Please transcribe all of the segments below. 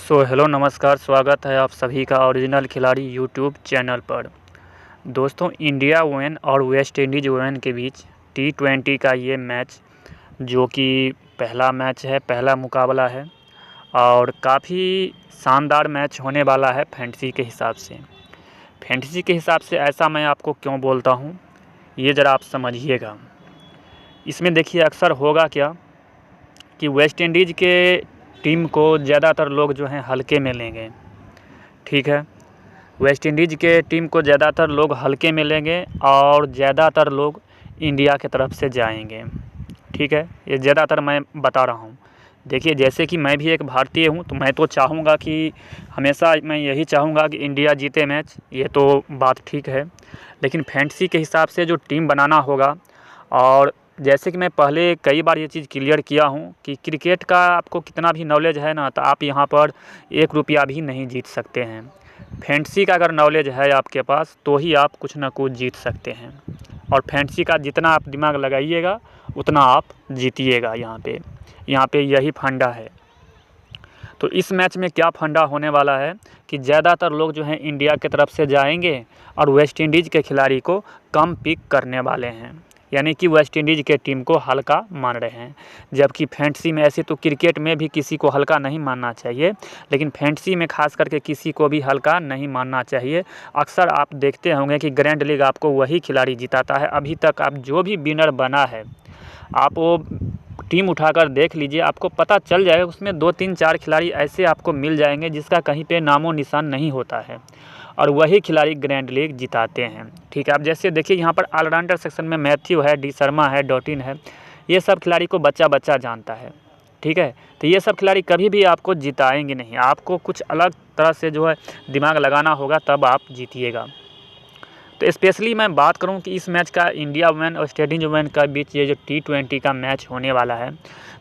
Hello नमस्कार, स्वागत है आप सभी का ओरिजिनल खिलाड़ी यूट्यूब चैनल पर। दोस्तों, इंडिया वुमेन और वेस्ट इंडीज़ वुमेन के बीच T20 का ये मैच जो कि पहला मैच है, पहला मुकाबला है और काफ़ी शानदार मैच होने वाला है फैंटेसी के हिसाब से। फैंटेसी के हिसाब से ऐसा मैं आपको क्यों बोलता हूँ, ये ज़रा आप समझिएगा। इसमें देखिए अक्सर होगा क्या कि वेस्ट इंडीज़ के टीम को ज़्यादातर लोग जो हैं हल्के में लेंगे। ठीक है, वेस्ट इंडीज़ के टीम को ज़्यादातर लोग हल्के में लेंगे और ज़्यादातर लोग इंडिया के तरफ से जाएंगे। ठीक है, ये ज़्यादातर मैं बता रहा हूँ। देखिए, जैसे कि मैं भी एक भारतीय हूँ तो मैं तो चाहूँगा कि हमेशा मैं यही चाहूँगा कि इंडिया जीते मैच, ये तो बात ठीक है। लेकिन फैंटेसी के हिसाब से जो टीम बनाना होगा, और जैसे कि मैं पहले कई बार ये चीज़ क्लियर किया हूँ कि क्रिकेट का आपको कितना भी नॉलेज है ना, तो आप यहाँ पर 1 रुपया भी नहीं जीत सकते हैं। फैंटेसी का अगर नॉलेज है आपके पास तो ही आप कुछ ना कुछ जीत सकते हैं, और फैंटेसी का जितना आप दिमाग लगाइएगा उतना आप जीतिएगा। यहाँ पे यही फंडा है। तो इस मैच में क्या फंडा होने वाला है कि ज़्यादातर लोग जो हैं इंडिया की तरफ से जाएंगे और वेस्ट इंडीज़ के खिलाड़ी को कम पिक करने वाले हैं, यानी कि वेस्ट इंडीज़ के टीम को हल्का मान रहे हैं। जबकि फैंटेसी में, ऐसे तो क्रिकेट में भी किसी को हल्का नहीं मानना चाहिए, लेकिन फैंटेसी में खास करके किसी को भी हल्का नहीं मानना चाहिए। अक्सर आप देखते होंगे कि ग्रैंड लीग आपको वही खिलाड़ी जिताता है। अभी तक आप जो भी विनर बना है, आप वो टीम उठाकर देख लीजिए, आपको पता चल जाएगा। उसमें 2, 3, 4 खिलाड़ी ऐसे आपको मिल जाएंगे जिसका कहीं पे नामो निशान नहीं होता है, और वही खिलाड़ी ग्रैंड लीग जिताते हैं। ठीक है, आप जैसे देखिए यहाँ पर ऑलराउंडर सेक्शन में मैथ्यू है, डी शर्मा है, डॉटिन है, ये सब खिलाड़ी को बच्चा जानता है। ठीक है, तो ये सब खिलाड़ी कभी भी आपको जिताएंगे नहीं। आपको कुछ अलग तरह से जो है दिमाग लगाना होगा, तब आप जीतिएगा। तो स्पेशली मैं बात करूं कि इस मैच का इंडिया वुमेन और वेस्ट इंडीज़ वुमेन का बीच ये जो T20 का मैच होने वाला है,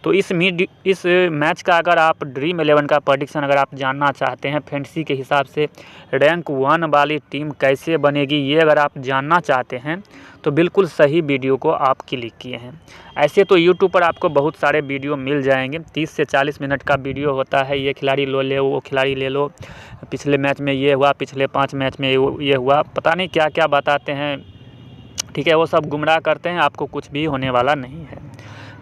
तो इस मैच का अगर आप ड्रीम 11 का प्रेडिक्शन अगर आप जानना चाहते हैं, फैंटेसी के हिसाब से रैंक 1 वाली टीम कैसे बनेगी, ये अगर आप जानना चाहते हैं तो बिल्कुल सही वीडियो को आप क्लिक किए हैं। ऐसे तो यूट्यूब पर आपको बहुत सारे वीडियो मिल जाएंगे, 30 से 40 मिनट का वीडियो होता है। ये खिलाड़ी ले लो, वो खिलाड़ी ले लो, पिछले मैच में ये हुआ, पिछले 5 मैच में ये हुआ, पता नहीं क्या क्या बताते हैं। ठीक है, वो सब गुमराह करते हैं, आपको कुछ भी होने वाला नहीं है।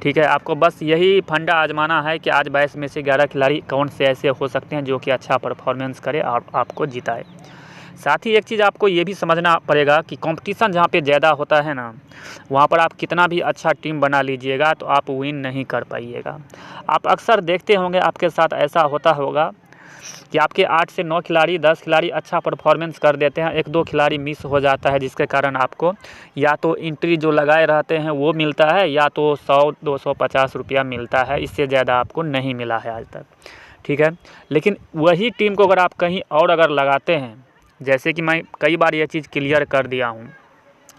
ठीक है, आपको बस यही फंडा आजमाना है कि आज 22 में से 11 खिलाड़ी कौन से ऐसे हो सकते हैं जो कि अच्छा परफॉर्मेंस करे और आपको जिताए। साथ ही एक चीज़ आपको ये भी समझना पड़ेगा कि कंपटीशन जहाँ पे ज़्यादा होता है ना, वहाँ पर आप कितना भी अच्छा टीम बना लीजिएगा तो आप विन नहीं कर पाइएगा। आप अक्सर देखते होंगे, आपके साथ ऐसा होता होगा कि आपके 8 से 9 खिलाड़ी, 10 खिलाड़ी अच्छा परफॉर्मेंस कर देते हैं, 1-2 खिलाड़ी मिस हो जाता है, जिसके कारण आपको या तो एंट्री जो लगाए रहते हैं वो मिलता है, या तो 100-250 रुपया मिलता है। इससे ज़्यादा आपको नहीं मिला है आज तक। ठीक है, लेकिन वही टीम को अगर आप कहीं और अगर लगाते हैं, जैसे कि मैं कई बार ये चीज़ क्लियर कर दिया हूँ,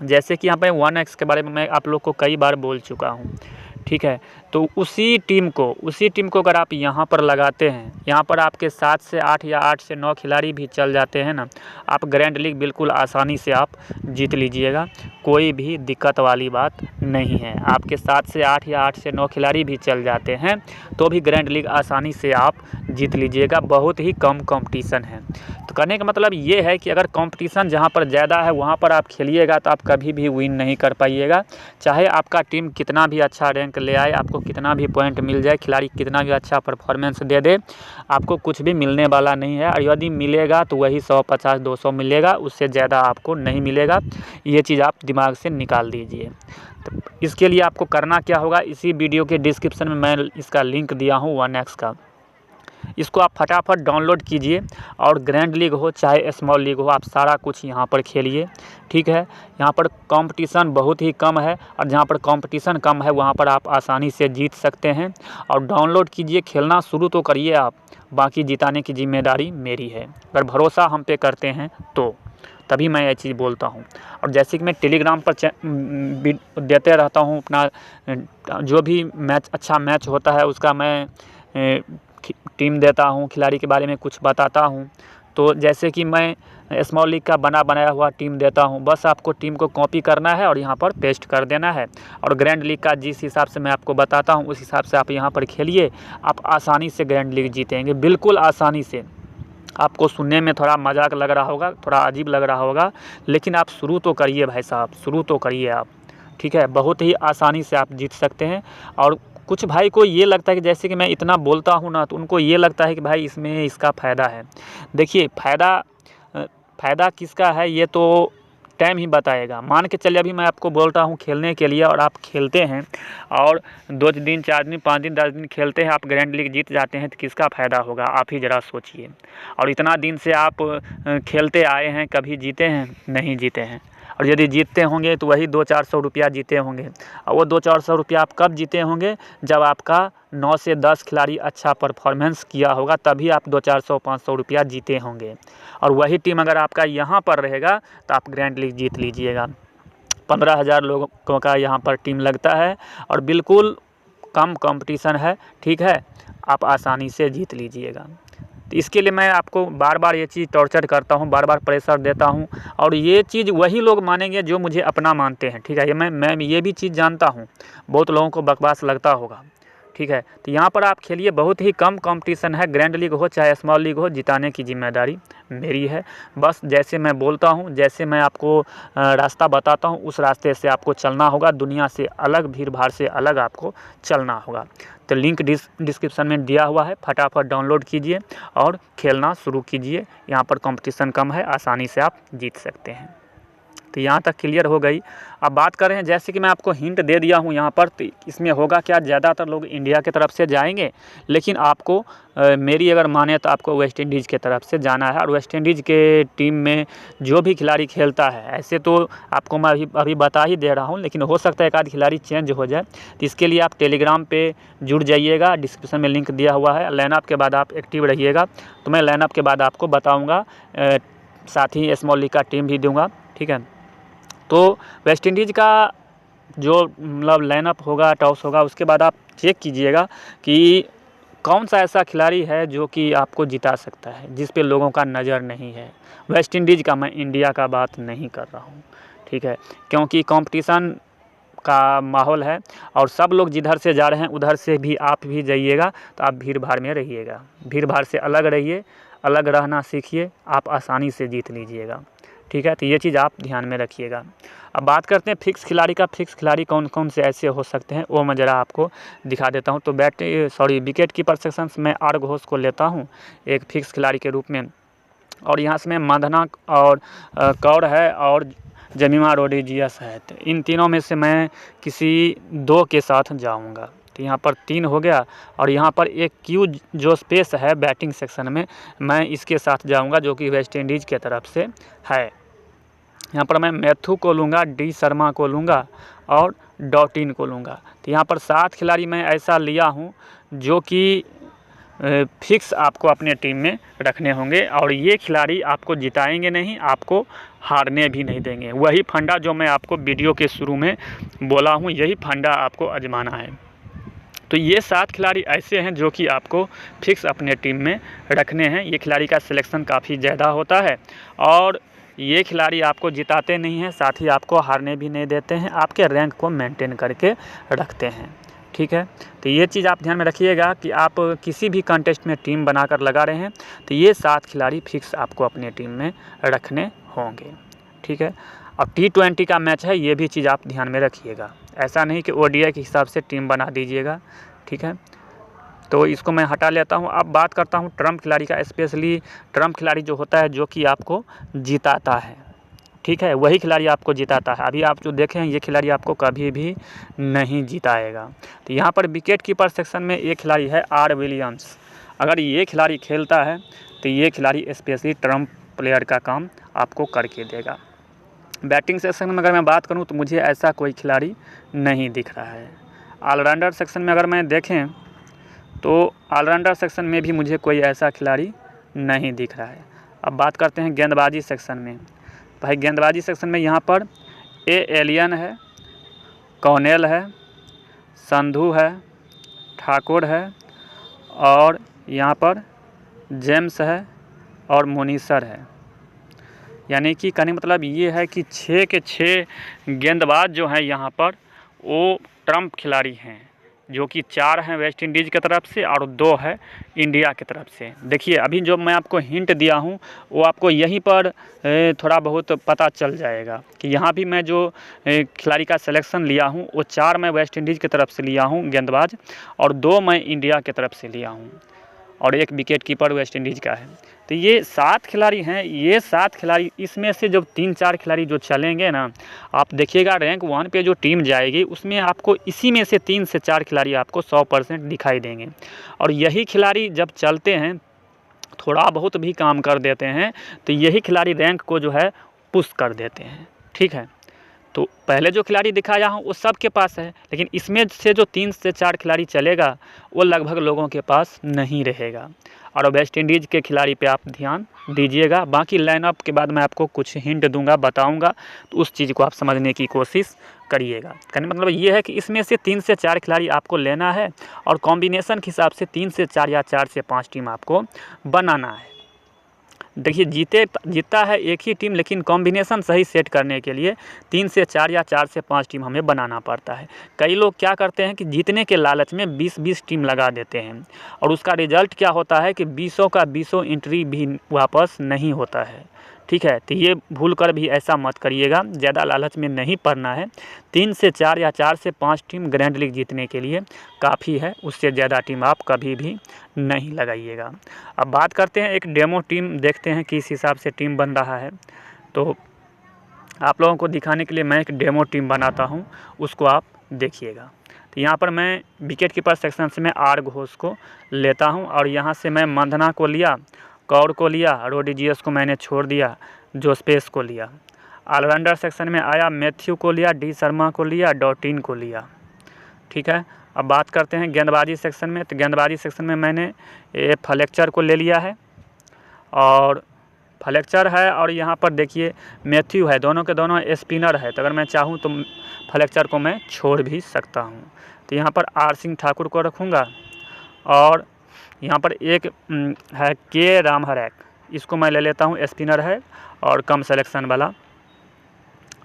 जैसे कि यहाँ पे 1x के बारे में मैं आप लोग को कई बार बोल चुका हूँ। ठीक है, तो उसी टीम को अगर आप यहाँ पर लगाते हैं, यहाँ पर आपके 7 से 8 या 8 से 9 खिलाड़ी भी चल जाते हैं ना, आप ग्रैंड लीग बिल्कुल आसानी से आप जीत लीजिएगा। कोई भी दिक्कत वाली बात नहीं है। आपके 7 से 8 या 8 से 9 खिलाड़ी भी चल जाते हैं तो भी ग्रैंड लीग आसानी से आप जीत लीजिएगा। बहुत ही कम कंपटीशन है। तो कहने का मतलब ये है कि अगर कंपटीशन जहाँ पर ज़्यादा है वहाँ पर आप खेलिएगा तो आप कभी भी विन नहीं कर पाइएगा। चाहे आपका टीम कितना भी अच्छा रैंक ले आए, आपको कितना भी पॉइंट मिल जाए, खिलाड़ी कितना भी अच्छा परफॉर्मेंस दे दे, आपको कुछ भी मिलने वाला नहीं है। और यदि मिलेगा तो वही 150-200 मिलेगा, उससे ज़्यादा आपको नहीं मिलेगा। ये चीज़ आप दिमाग से निकाल दीजिए। तो इसके लिए आपको करना क्या होगा, इसी वीडियो के डिस्क्रिप्शन में मैं इसका लिंक दिया हूँ 1x का, इसको आप फटाफट डाउनलोड कीजिए और ग्रैंड लीग हो चाहे स्मॉल लीग हो, आप सारा कुछ यहाँ पर खेलिए। ठीक है, यहाँ पर कंपटीशन बहुत ही कम है, और जहाँ पर कंपटीशन कम है वहाँ पर आप आसानी से जीत सकते हैं। और डाउनलोड कीजिए, खेलना शुरू तो करिए आप, बाकी जिताने की जिम्मेदारी मेरी है। अगर भरोसा हम पे करते हैं तो तभी मैं ये चीज़ बोलता हूँ। और जैसे कि मैं टेलीग्राम पर देते रहता हूँ अपना जो भी अच्छा मैच होता है उसका मैं टीम देता हूँ, खिलाड़ी के बारे में कुछ बताता हूँ। तो जैसे कि मैं स्मॉल लीग का बना बनाया हुआ टीम देता हूँ। बस आपको टीम को कॉपी करना है और यहाँ पर पेस्ट कर देना है। और ग्रैंड लीग का जिस हिसाब से मैं आपको बताता हूँ उस हिसाब से आप यहाँ पर खेलिए, आप आसानी से ग्रैंड लीग जीतेंगे, बिल्कुल आसानी से। आपको सुनने में थोड़ा मजाक लग रहा होगा, थोड़ा अजीब लग रहा होगा, लेकिन आप शुरू तो करिए भाई साहब, शुरू तो करिए आप, ठीक है। बहुत ही आसानी से आप जीत सकते हैं। और कुछ भाई को ये लगता है कि जैसे कि मैं इतना बोलता हूँ ना, तो उनको ये लगता है कि भाई इसमें इसका फ़ायदा है। देखिए फ़ायदा किसका है ये तो टाइम ही बताएगा। मान के चलिए अभी मैं आपको बोलता हूँ खेलने के लिए और आप खेलते हैं और 2 दिन 4 दिन 5 दिन 10 दिन खेलते हैं, आप ग्रैंड लीग जीत जाते हैं, तो किसका फ़ायदा होगा आप ही ज़रा सोचिए। और इतना दिन से आप खेलते आए हैं, कभी जीते हैं? नहीं जीते हैं। और यदि जीतते होंगे तो वही 200-400 रुपया जीते होंगे। और वो 200-400 रुपया आप कब जीते होंगे? जब आपका 9 से 10 खिलाड़ी अच्छा परफॉर्मेंस किया होगा, तभी आप 200-400-500 रुपया जीते होंगे। और वही टीम अगर आपका यहाँ पर रहेगा तो आप ग्रैंड लीग जीत लीजिएगा। 15,000 लोगों का यहाँ पर टीम लगता है और बिल्कुल कम कंपटीशन है, ठीक है। आप आसानी से जीत लीजिएगा। तो इसके लिए मैं आपको बार बार ये चीज़ टॉर्चर करता हूँ, बार बार प्रेशर देता हूँ। और ये चीज़ वही लोग मानेंगे जो मुझे अपना मानते हैं, ठीक है। ये मैं ये भी चीज़ जानता हूँ, बहुत लोगों को बकवास लगता होगा, ठीक है। तो यहाँ पर आप खेलिए, बहुत ही कम कंपटीशन है। ग्रैंड लीग हो चाहे स्मॉल लीग हो, जिताने की जिम्मेदारी मेरी है। बस जैसे मैं बोलता हूँ, जैसे मैं आपको रास्ता बताता हूँ, उस रास्ते से आपको चलना होगा। दुनिया से अलग, भीड़ भाड़ से अलग आपको चलना होगा। तो लिंक डिस्क्रिप्शन में दिया हुआ है, फटाफट डाउनलोड कीजिए और खेलना शुरू कीजिए। यहाँ पर कंपटीशन कम है, आसानी से आप जीत सकते हैं। तो यहाँ तक क्लियर हो गई। अब बात कर रहे हैं, जैसे कि मैं आपको हिंट दे दिया हूँ यहाँ पर, तो इसमें होगा क्या, ज़्यादातर लोग इंडिया की तरफ से जाएंगे, लेकिन आपको मेरी अगर माने तो आपको वेस्ट इंडीज़ के तरफ से जाना है। और वेस्ट इंडीज़ के टीम में जो भी खिलाड़ी खेलता है, ऐसे तो आपको मैं अभी बता ही दे रहा हूँ, लेकिन हो सकता है एक आध खिलाड़ी चेंज हो जाए। तो इसके लिए आप टेलीग्राम पे जुड़ जाइएगा, डिस्क्रिप्शन में लिंक दिया हुआ है। लाइनअप के बाद आप एक्टिव रहिएगा, तो मैं लाइनअप के बाद आपको बताऊँगा, साथ ही स्मॉल लीग का टीम भी दूँगा, ठीक है। तो वेस्ट इंडीज़ का जो मतलब लाइनअप होगा, टॉस होगा, उसके बाद आप चेक कीजिएगा कि कौन सा ऐसा खिलाड़ी है जो कि आपको जिता सकता है, जिस पे लोगों का नज़र नहीं है। वेस्ट इंडीज़ का, मैं इंडिया का बात नहीं कर रहा हूँ, ठीक है। क्योंकि कंपटीशन का माहौल है और सब लोग जिधर से जा रहे हैं उधर से भी आप भी जाइएगा, तो आप भीड़ भाड़ में रहिएगा। भीड़ भाड़ से अलग रहिए, अलग रहना सीखिए, आप आसानी से जीत लीजिएगा, ठीक है। तो ये चीज़ आप ध्यान में रखिएगा। अब बात करते हैं फिक्स खिलाड़ी का। फिक्स खिलाड़ी कौन कौन से ऐसे हो सकते हैं वो मैं ज़रा आपको दिखा देता हूँ। तो विकेट कीपर सेक्शन से मैं आर घोष को लेता हूँ एक फिक्स खिलाड़ी के रूप में। और यहाँ से मैं मंधना और कौर है और जमीमा रोड्रिगेज है। तो इन तीनों में से मैं किसी 2 के साथ जाऊँगा। तो यहाँ पर 3 हो गया। और यहाँ पर एक क्यू जो स्पेस है बैटिंग सेक्शन में, मैं इसके साथ जाऊँगा जो कि वेस्ट इंडीज़ के तरफ से है। यहाँ पर मैं मैथ्यू को लूँगा, डी शर्मा को लूँगा और डॉटिन को लूँगा। तो यहाँ पर 7 खिलाड़ी मैं ऐसा लिया हूँ जो कि फिक्स आपको अपने टीम में रखने होंगे। और ये खिलाड़ी आपको जिताएंगे नहीं, आपको हारने भी नहीं देंगे। वही फंडा जो मैं आपको वीडियो के शुरू में बोला हूँ, यही फंडा आपको आजमाना है। तो ये 7 खिलाड़ी ऐसे हैं जो कि आपको फिक्स अपने टीम में रखने हैं। ये खिलाड़ी का सिलेक्शन काफ़ी ज़्यादा होता है और ये खिलाड़ी आपको जिताते नहीं हैं, साथ ही आपको हारने भी नहीं देते हैं, आपके रैंक को मेंटेन करके रखते हैं, ठीक है। तो ये चीज़ आप ध्यान में रखिएगा कि आप किसी भी कंटेस्ट में टीम बनाकर लगा रहे हैं तो ये 7 खिलाड़ी फिक्स आपको अपने टीम में रखने होंगे, ठीक है। अब T20 का मैच है, ये भी चीज़ आप ध्यान में रखिएगा। ऐसा नहीं कि ODI के हिसाब से टीम बना दीजिएगा, ठीक है। तो इसको मैं हटा लेता हूँ। अब बात करता हूँ ट्रम्प खिलाड़ी का। स्पेशली ट्रम्प खिलाड़ी जो होता है जो कि आपको जिताता है, ठीक है, वही खिलाड़ी आपको जिताता है। अभी आप जो देखें हैं ये खिलाड़ी आपको कभी भी नहीं जिताएगा। तो यहाँ पर विकेट कीपर सेक्शन में एक खिलाड़ी है आर विलियम्स। अगर ये खिलाड़ी खेलता है तो ये खिलाड़ी स्पेशली ट्रम्प प्लेयर का काम आपको करके देगा। बैटिंग सेक्शन में अगर मैं बात करूं तो मुझे ऐसा कोई खिलाड़ी नहीं दिख रहा है। ऑलराउंडर सेक्शन में अगर मैं देखें तो ऑलराउंडर सेक्शन में भी मुझे कोई ऐसा खिलाड़ी नहीं दिख रहा है। अब बात करते हैं गेंदबाजी सेक्शन में। भाई गेंदबाजी सेक्शन में यहाँ पर एलियन है, कॉर्नेल है, संधू है, ठाकुर है और यहाँ पर जेम्स है और मुनीसर है। यानी कि कहने मतलब ये है कि 6 के 6 गेंदबाज जो हैं यहाँ पर वो ट्रम्प खिलाड़ी हैं, जो कि 4 हैं वेस्ट इंडीज़ की तरफ से और 2 है इंडिया की तरफ से। देखिए अभी जो मैं आपको हिंट दिया हूँ वो आपको यहीं पर थोड़ा बहुत पता चल जाएगा कि यहाँ भी मैं जो खिलाड़ी का सिलेक्शन लिया हूँ वो 4 मैं वेस्ट इंडीज़ की तरफ से लिया हूँ गेंदबाज और 2 मैं इंडिया की तरफ से लिया हूँ और 1 विकेट कीपर वेस्ट इंडीज़ का है। तो ये 7 खिलाड़ी हैं। ये 7 खिलाड़ी इसमें से जब 3-4 खिलाड़ी जो चलेंगे ना, आप देखिएगा रैंक 1 पे जो टीम जाएगी उसमें आपको इसी में से 3 से 4 खिलाड़ी आपको 100% दिखाई देंगे। और यही खिलाड़ी जब चलते हैं थोड़ा बहुत भी काम कर देते हैं तो यही खिलाड़ी रैंक को जो है पुश कर देते हैं। ठीक है, तो पहले जो खिलाड़ी दिखाया हूँ वो सब के पास है, लेकिन इसमें से जो 3 से 4 खिलाड़ी चलेगा वो लगभग लोगों के पास नहीं रहेगा। और वेस्ट इंडीज़ के खिलाड़ी पे आप ध्यान दीजिएगा। बाकी लाइनअप के बाद मैं आपको कुछ हिंट दूंगा, बताऊंगा, तो उस चीज़ को आप समझने की कोशिश करिएगा। कहने मतलब ये है कि इसमें से 3 से 4 खिलाड़ी आपको लेना है और कॉम्बिनेशन के हिसाब से 3 से 4 या 4 से 5 टीम आपको बनाना है। देखिए जीतता है एक ही टीम, लेकिन कॉम्बिनेशन सही सेट करने के लिए 3 से 4 या 4 से 5 टीम हमें बनाना पड़ता है। कई लोग क्या करते हैं कि जीतने के लालच में 20-20 टीम लगा देते हैं और उसका रिजल्ट क्या होता है कि 20 का 20 एंट्री भी वापस नहीं होता है। ठीक है, तो ये भूल कर भी ऐसा मत करिएगा, ज़्यादा लालच में नहीं पड़ना है। 3 से 4 या 4 से 5 टीम ग्रैंड लीग जीतने के लिए काफ़ी है, उससे ज़्यादा टीम आप कभी भी नहीं लगाइएगा। अब बात करते हैं एक डेमो टीम, देखते हैं किस हिसाब से टीम बन रहा है। तो आप लोगों को दिखाने के लिए मैं एक डेमो टीम बनाता हूँ, उसको आप देखिएगा। तो यहाँ पर मैं विकेट कीपर सेक्शन से मैं आर घोष को लेता हूँ और यहाँ से मैं मंधना को लिया, कौर को लिया, रोड्रिगेज को मैंने छोड़ दिया, जोस्पेस को लिया। ऑलराउंडर सेक्शन में आया, मैथ्यू को लिया, डी शर्मा को लिया, डॉटिन को लिया। ठीक है, अब बात करते हैं गेंदबाजी सेक्शन में। तो गेंदबाजी सेक्शन में मैंने फ्लेक्चर को ले लिया है और फ्लेक्चर है और यहाँ पर देखिए मैथ्यू है, दोनों के दोनों स्पिनर है। तो अगर मैं चाहूँ तो फ्लेक्चर को मैं छोड़ भी सकता हूँ। तो यहाँ पर आर सिंह ठाकुर को रखूँगा और यहाँ पर एक है के रामहरैक, इसको मैं ले लेता हूँ, स्पिनर है और कम सिलेक्शन वाला।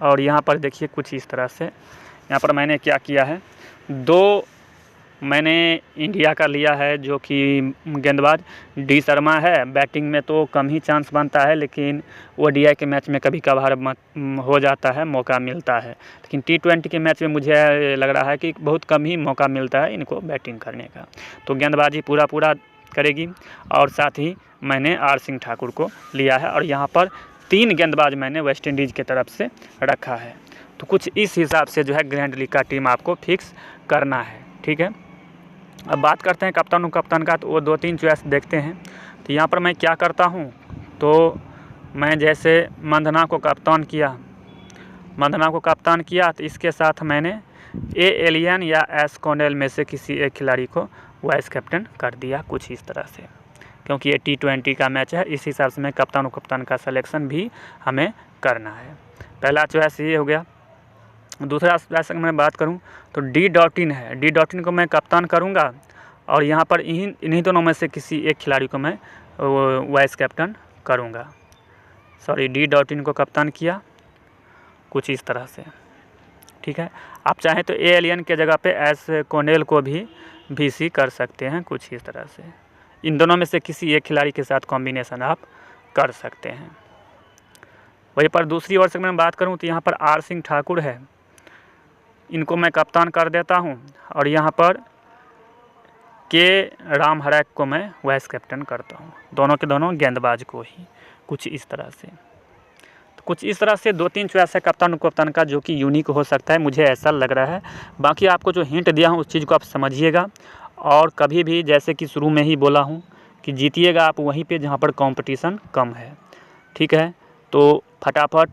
और यहाँ पर देखिए कुछ इस तरह से यहाँ पर मैंने क्या किया है, 2 मैंने इंडिया का लिया है जो कि गेंदबाज डी शर्मा है। बैटिंग में तो कम ही चांस बनता है, लेकिन ओडीआई के मैच में कभी कभार हो जाता है, मौका मिलता है। लेकिन T20 के मैच में मुझे लग रहा है कि बहुत कम ही मौका मिलता है इनको बैटिंग करने का। तो गेंदबाजी पूरा करेगी और साथ ही मैंने आर सिंह ठाकुर को लिया है और यहाँ पर 3 गेंदबाज मैंने वेस्ट इंडीज़ की तरफ से रखा है। तो कुछ इस हिसाब से जो है ग्रैंड लीग का टीम आपको फिक्स करना है। ठीक है, अब बात करते हैं कप्तान कप्तान का। तो वो 2-3 चॉइस देखते हैं। तो यहाँ पर मैं क्या करता हूँ, तो मैं जैसे मंधना को कप्तान किया तो इसके साथ मैंने ए एलियन या एस कॉर्नेल में से किसी एक खिलाड़ी को वाइस कैप्टन कर दिया, कुछ इस तरह से, क्योंकि ये T20 का मैच है। इस हिसाब से मैं कप्तान का सिलेक्शन भी हमें करना है। पहला चॉइस ये हो गया। दूसरा चॉइस अगर मैं बात करूं तो डी डॉटिन है, डी डॉटिन को मैं कप्तान करूंगा और यहाँ पर इन्हीं दोनों में से किसी एक खिलाड़ी को मैं वाइस कैप्टन करूंगा। सॉरी, डी डॉटिन को कप्तान किया, कुछ इस तरह से। ठीक है, आप चाहें तो ए एलियन के जगह पे एस कॉर्नेल को भी VC कर सकते हैं, कुछ इस तरह से। इन दोनों में से किसी एक खिलाड़ी के साथ कॉम्बिनेशन आप कर सकते हैं। वहीं पर दूसरी ओर से मैं बात करूं तो यहाँ पर आर सिंह ठाकुर है, इनको मैं कप्तान कर देता हूं और यहाँ पर के रामहरैक को मैं वाइस कैप्टन करता हूं, दोनों के दोनों गेंदबाज को ही, कुछ इस तरह से। तो कुछ इस तरह से 2-3 चॉइस है कप्तान का जो कि यूनिक हो सकता है, मुझे ऐसा लग रहा है। बाकी आपको जो हिंट दिया हूँ उस चीज़ को आप समझिएगा और कभी भी जैसे कि शुरू में ही बोला हूँ कि जीतिएगा आप वहीं पे जहाँ पर कंपटीशन कम है। ठीक है, तो फटाफट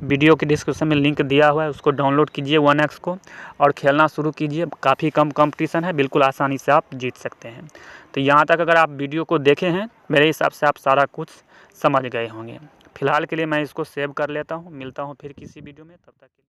वीडियो के डिस्क्रिप्शन में लिंक दिया हुआ है, उसको डाउनलोड कीजिए 1x को और खेलना शुरू कीजिए। काफ़ी कम कंपटीशन है, बिल्कुल आसानी से आप जीत सकते हैं। तो यहाँ तक अगर आप वीडियो को देखे हैं, मेरे हिसाब से आप सारा कुछ समझ गए होंगे। फिलहाल के लिए मैं इसको सेव कर लेता हूँ, मिलता हूँ फिर किसी वीडियो में, तब तक